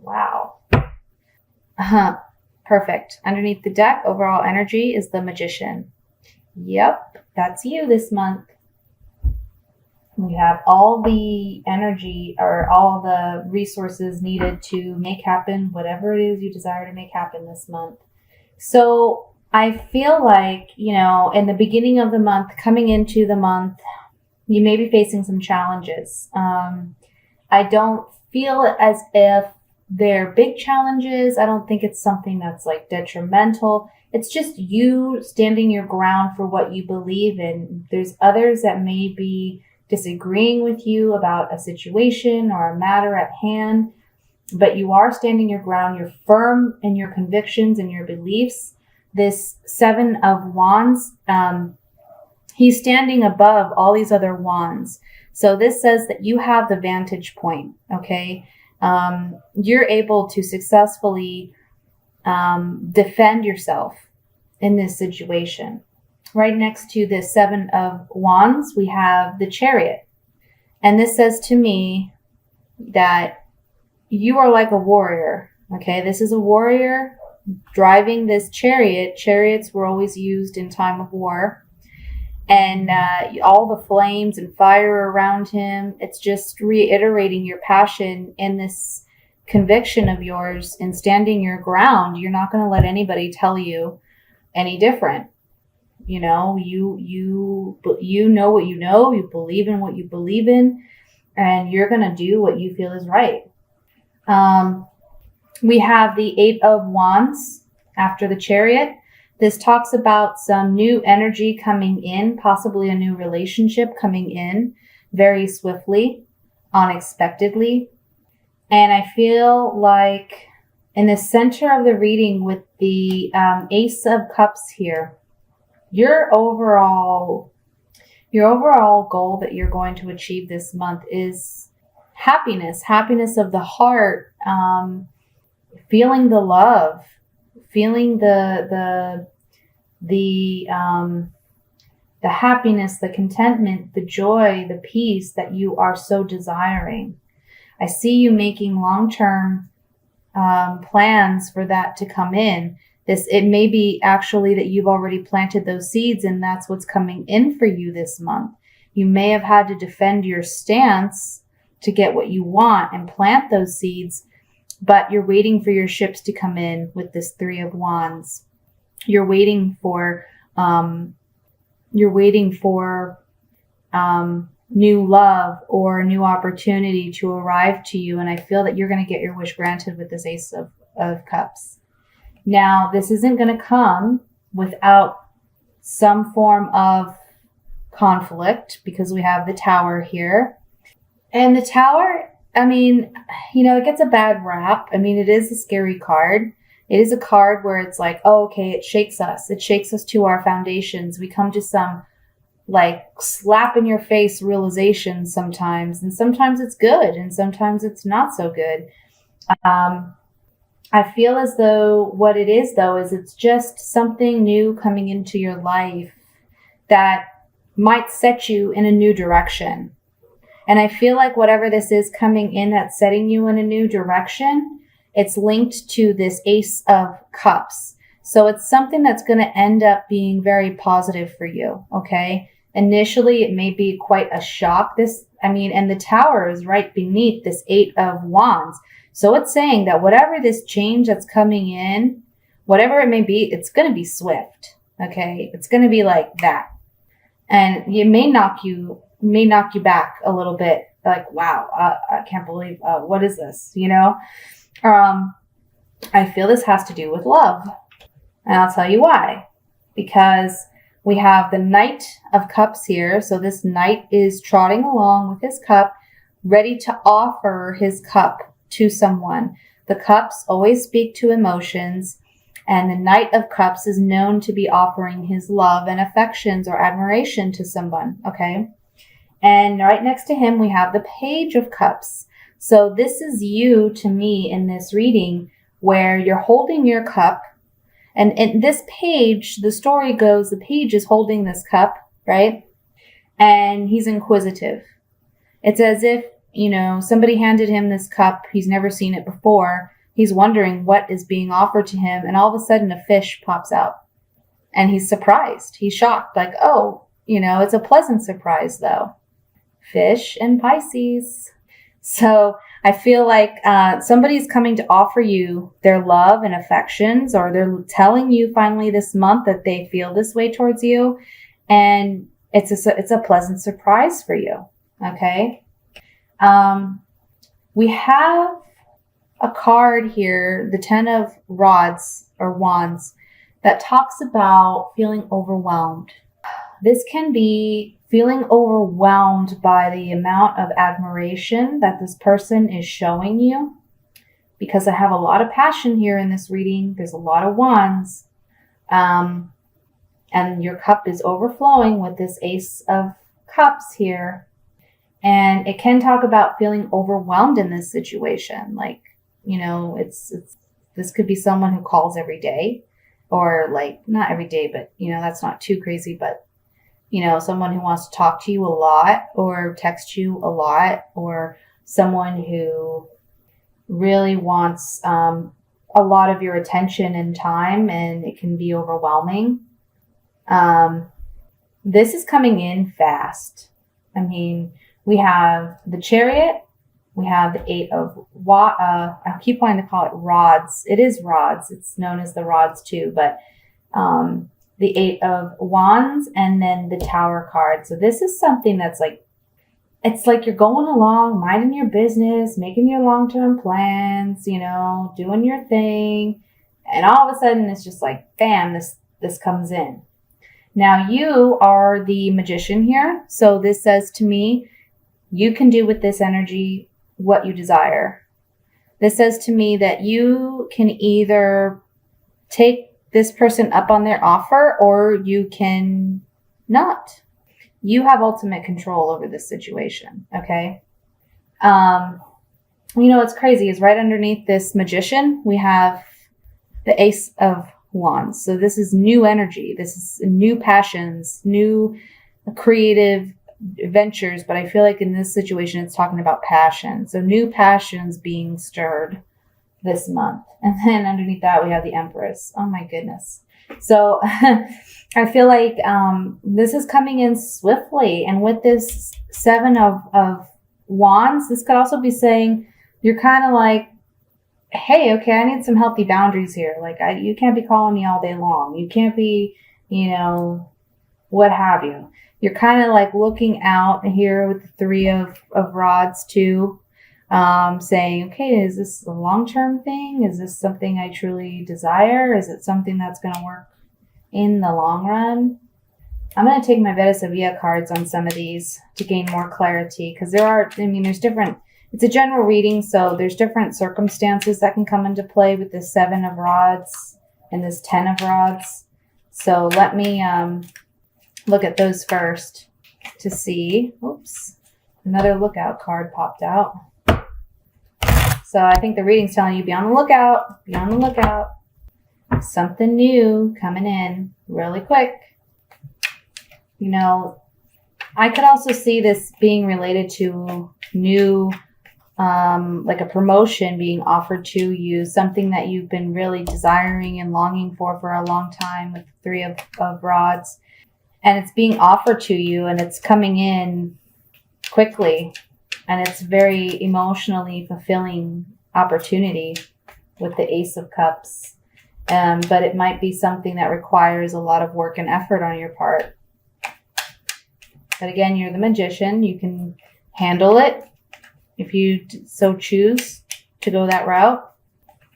Wow. Perfect. Underneath the deck, overall energy is the Magician. Yep, that's you this month. We have all the energy or all the resources needed to make happen whatever it is you desire to make happen this month. So I feel like, in the beginning of the month, coming into the month, you may be facing some challenges. I don't feel as if they're big challenges. I don't think it's something that's like detrimental. It's just you standing your ground for what you believe in. There's others that may be disagreeing with you about a situation or a matter at hand, but you are standing your ground. You're firm in your convictions and your beliefs. This Seven of Wands, he's standing above all these other wands. So this says that you have the vantage point, okay? You're able to successfully defend yourself in this situation. Right next to the Seven of Wands, we have the Chariot. And this says to me that you are like a warrior, okay? This is a warrior driving this chariot. Chariots were always used in time of war. And all the flames and fire around him, it's just reiterating your passion in this conviction of yours and standing your ground. You're not going to let anybody tell you any different. You know what you know, you believe in what you believe in, and you're going to do what you feel is right. We have the Eight of Wands after the Chariot. This talks about some new energy coming in, possibly a new relationship coming in very swiftly, unexpectedly. And I feel like in the center of the reading with the Ace of Cups here, your overall goal that you're going to achieve this month is happiness of the heart, feeling the love, feeling the happiness, the contentment, the joy, the peace that you are so desiring. I see you making long-term plans for that to come in. It may be actually that you've already planted those seeds and that's what's coming in for you this month. You may have had to defend your stance to get what you want and plant those seeds, but you're waiting for your ships to come in with this Three of Wands. You're waiting for new love or new opportunity to arrive to you. And I feel that you're going to get your wish granted with this Ace of Cups. Now, this isn't going to come without some form of conflict because we have the Tower here. And the Tower, it gets a bad rap. It is a scary card. It is a card where it's like, oh, okay, it shakes us. It shakes us to our foundations. We come to some slap in your face realization sometimes. And sometimes it's good and sometimes it's not so good. I feel as though what it is, though, is it's just something new coming into your life that might set you in a new direction. And I feel like whatever this is coming in that's setting you in a new direction, it's linked to this Ace of Cups. So it's something that's going to end up being very positive for you, okay? Initially, it may be quite a shock. And the Tower is right beneath this Eight of Wands. So it's saying that whatever this change that's coming in, whatever it may be, it's going to be swift, okay? It's going to be like that. And it may knock you back a little bit, like, wow, I can't believe, what is this, I feel this has to do with love. And I'll tell you why. Because we have the Knight of Cups here. So this knight is trotting along with his cup, ready to offer his cup to someone. The cups always speak to emotions, and the Knight of Cups is known to be offering his love and affections or admiration to someone, okay? And right next to him, we have the Page of Cups. So this is you to me in this reading where you're holding your cup. And in this page, the story goes, the page is holding this cup, right? And he's inquisitive. It's as if, somebody handed him this cup. He's never seen it before, He's wondering what is being offered to him. And all of a sudden a fish pops out and he's surprised. He's shocked. Like, oh, it's a pleasant surprise though. Fish and Pisces. So I feel like somebody's coming to offer you their love and affections, or they're telling you finally this month that they feel this way towards you. And it's a pleasant surprise for you. Okay. We have a card here, the 10 of rods or wands, that talks about feeling overwhelmed. This can be feeling overwhelmed by the amount of admiration that this person is showing you, because I have a lot of passion here in this reading. There's a lot of wands. And your cup is overflowing with this Ace of Cups here. And it can talk about feeling overwhelmed in this situation. Like, this could be someone who calls every day, or like not every day, but that's not too crazy, but someone who wants to talk to you a lot or text you a lot, or someone who really wants a lot of your attention and time, and it can be overwhelming. This is coming in fast. I mean, we have the Chariot, we have the 8 of I keep wanting to call it rods. It is rods. It's known as the rods too, but the 8 of Wands, and then the Tower card. So this is something that's like, it's like you're going along, minding your business, making your long-term plans, doing your thing. And all of a sudden it's just like, bam, this comes in. Now you are the Magician here. So this says to me, you can do with this energy what you desire. This says to me that you can either take this person up on their offer, or you can not. You have ultimate control over this situation. Okay. What's crazy is right underneath this Magician, we have the Ace of Wands. So this is new energy. This is new passions, new creative ventures. But I feel like in this situation, it's talking about passion. So new passions being stirred this month. And then underneath that, we have the Empress. Oh my goodness. So I feel like this is coming in swiftly. And with this 7 of Wands, this could also be saying you're kind of like, hey, okay, I need some healthy boundaries here. Like, you can't be calling me all day long. You can't be, what have you. You're kind of like looking out here with the 3 of rods too. Saying, okay, is this a long-term thing? Is this something I truly desire? Is it something that's going to work in the long run? I'm going to take my Veda Sevilla cards on some of these to gain more clarity, because there's different, it's a general reading, so there's different circumstances that can come into play with this 7 of rods and this 10 of rods. So let me look at those first to see. Oops, another lookout card popped out. So I think the reading's telling you, be on the lookout, be on the lookout. Something new coming in really quick. I could also see this being related to new, like a promotion being offered to you, something that you've been really desiring and longing for a long time with the 3 of rods. And it's being offered to you, and it's coming in quickly. And it's very emotionally fulfilling opportunity with the Ace of Cups. But it might be something that requires a lot of work and effort on your part. But again, you're the Magician. You can handle it if you so choose to go that route.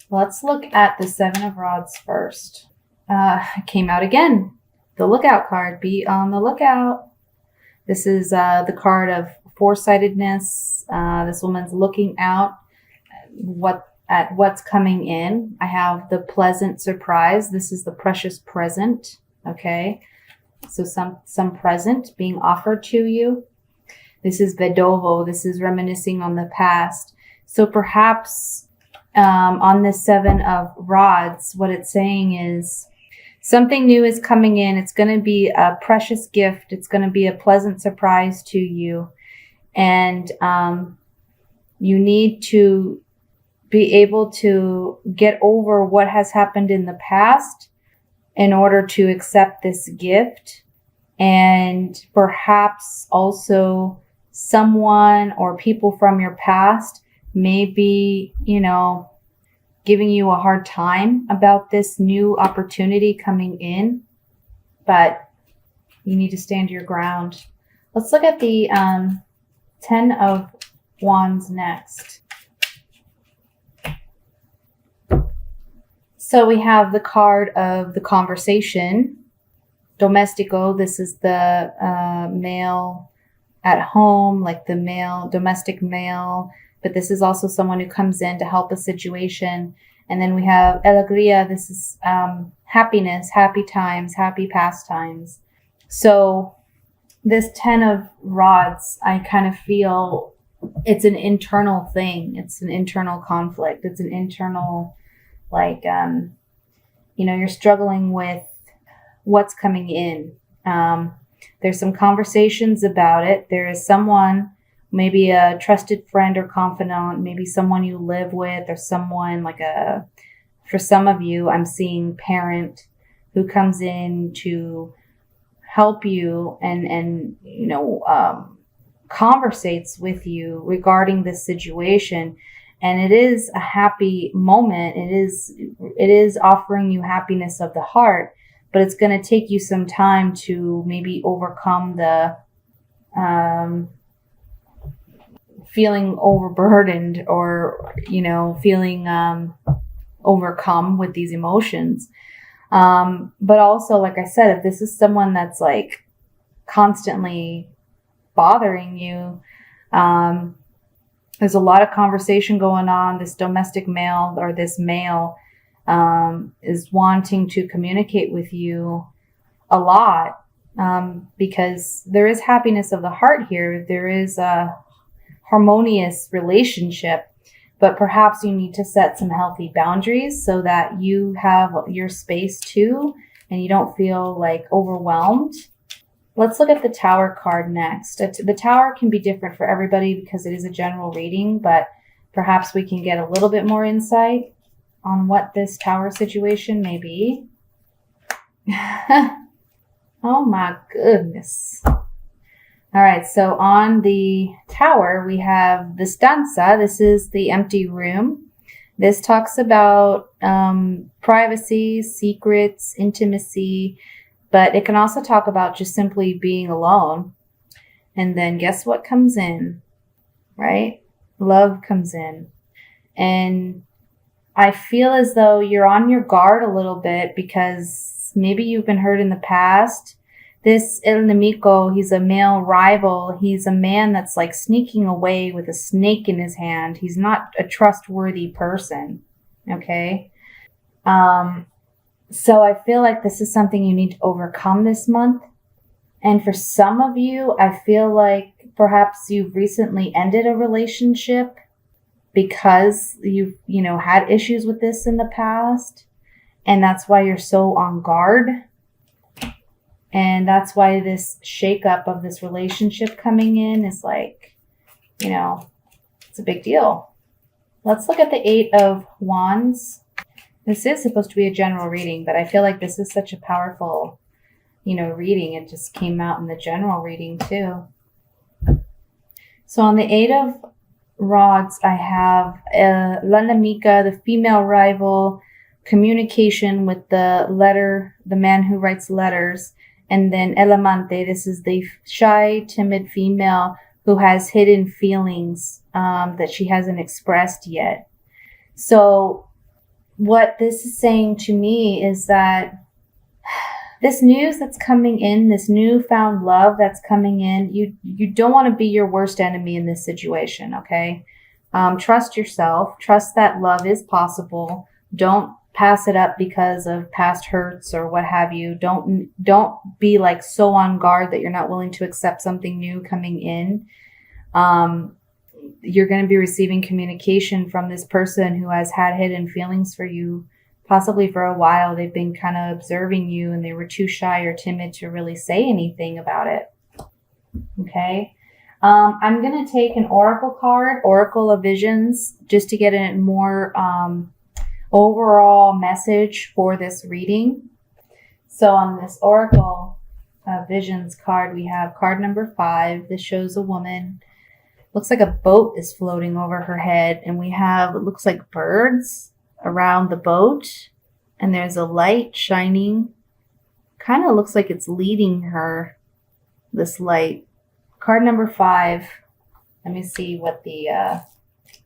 Let's look at the 7 of rods first. It came out again. The lookout card. Be on the lookout. This is the card of foresightedness. This woman's looking out at what's coming in. I have the pleasant surprise. This is the precious present. Okay. So some present being offered to you. This is Vedovo. This is reminiscing on the past. So perhaps on this 7 of rods, what it's saying is something new is coming in. It's going to be a precious gift. It's going to be a pleasant surprise to you. And you need to be able to get over what has happened in the past in order to accept this gift. And perhaps also someone or people from your past may be, giving you a hard time about this new opportunity coming in, but you need to stand your ground. Let's look at the 10 of Wands next. So we have the card of the conversation. Domestico, this is the male at home, like the male, domestic male. But this is also someone who comes in to help a situation. And then we have alegría. This is happiness, happy times, happy pastimes. So this 10 of rods, I kind of feel it's an internal thing. It's an internal conflict. It's an internal, you're struggling with what's coming in. There's some conversations about it. There is someone, maybe a trusted friend or confidant, maybe someone you live with, or someone for some of you, I'm seeing parent who comes in to help you and conversates with you regarding this situation. And it is a happy moment. It is offering you happiness of the heart, but it's going to take you some time to maybe overcome the feeling overburdened or, feeling overcome with these emotions. But also, like I said, if this is someone that's constantly bothering you, there's a lot of conversation going on. This domestic male or this male is wanting to communicate with you a lot because there is happiness of the heart here. There is a harmonious relationship, but perhaps you need to set some healthy boundaries so that you have your space too and you don't feel overwhelmed. Let's look at the Tower card next. The Tower can be different for everybody because it is a general reading, but perhaps we can get a little bit more insight on what this Tower situation may be. Oh my goodness. All right, so on the Tower, we have the stanza. This is the empty room. This talks about privacy, secrets, intimacy, but it can also talk about just simply being alone. And then guess what comes in, right? Love comes in. And I feel as though you're on your guard a little bit because maybe you've been hurt in the past. This El Nemico, he's a male rival. He's a man that's sneaking away with a snake in his hand. He's not a trustworthy person, okay? So I feel like this is something you need to overcome this month. And for some of you, I feel like perhaps you've recently ended a relationship because you've, had issues with this in the past. And that's why you're so on guard. And that's why this shakeup of this relationship coming in is it's a big deal. Let's look at the 8 of Wands. This is supposed to be a general reading, but I feel like this is such a powerful, reading. It just came out in the general reading too. So on the 8 of Rods, I have La Nemica, the female rival, communication with the man who writes letters. And then El Amante, this is the shy, timid female who has hidden feelings that she hasn't expressed yet. So what this is saying to me is that this news that's coming in, this newfound love that's coming in, you don't want to be your worst enemy in this situation, okay? Trust yourself. Trust that love is possible. Don't pass it up because of past hurts or what have you. Don't be so on guard that you're not willing to accept something new coming in. You're going to be receiving communication from this person who has had hidden feelings for you, possibly for a while. They've been kind of observing you and they were too shy or timid to really say anything about it. Okay. I'm going to take an oracle card, Oracle of Visions, just to get a more overall message for this reading. So on this Oracle Visions card, we have card number 5. This shows a woman. Looks like a boat is floating over her head, and we have, it looks like birds around the boat, and there's a light shining. Kind of looks like it's leading her, this light. Card number 5. Let me see what the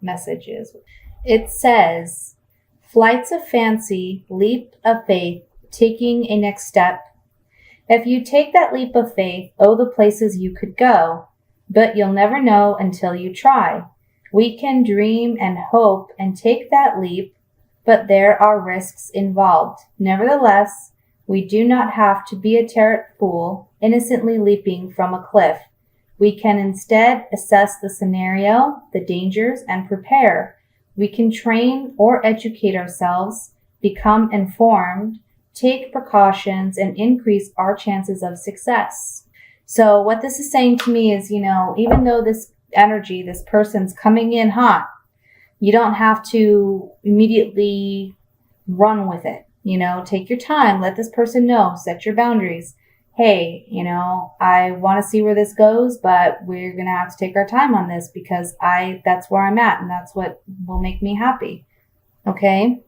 message is. It says, flights of fancy, leap of faith, taking a next step. If you take that leap of faith, oh, the places you could go, but you'll never know until you try. We can dream and hope and take that leap, but there are risks involved. Nevertheless, we do not have to be a terror fool, innocently leaping from a cliff. We can instead assess the scenario, the dangers, and prepare. We can train or educate ourselves, become informed, take precautions, and increase our chances of success. So what this is saying to me is, even though this energy, this person's coming in hot, you don't have to immediately run with it. Take your time, let this person know, set your boundaries. Hey, I want to see where this goes, but we're going to have to take our time on this because that's where I'm at and that's what will make me happy. Okay?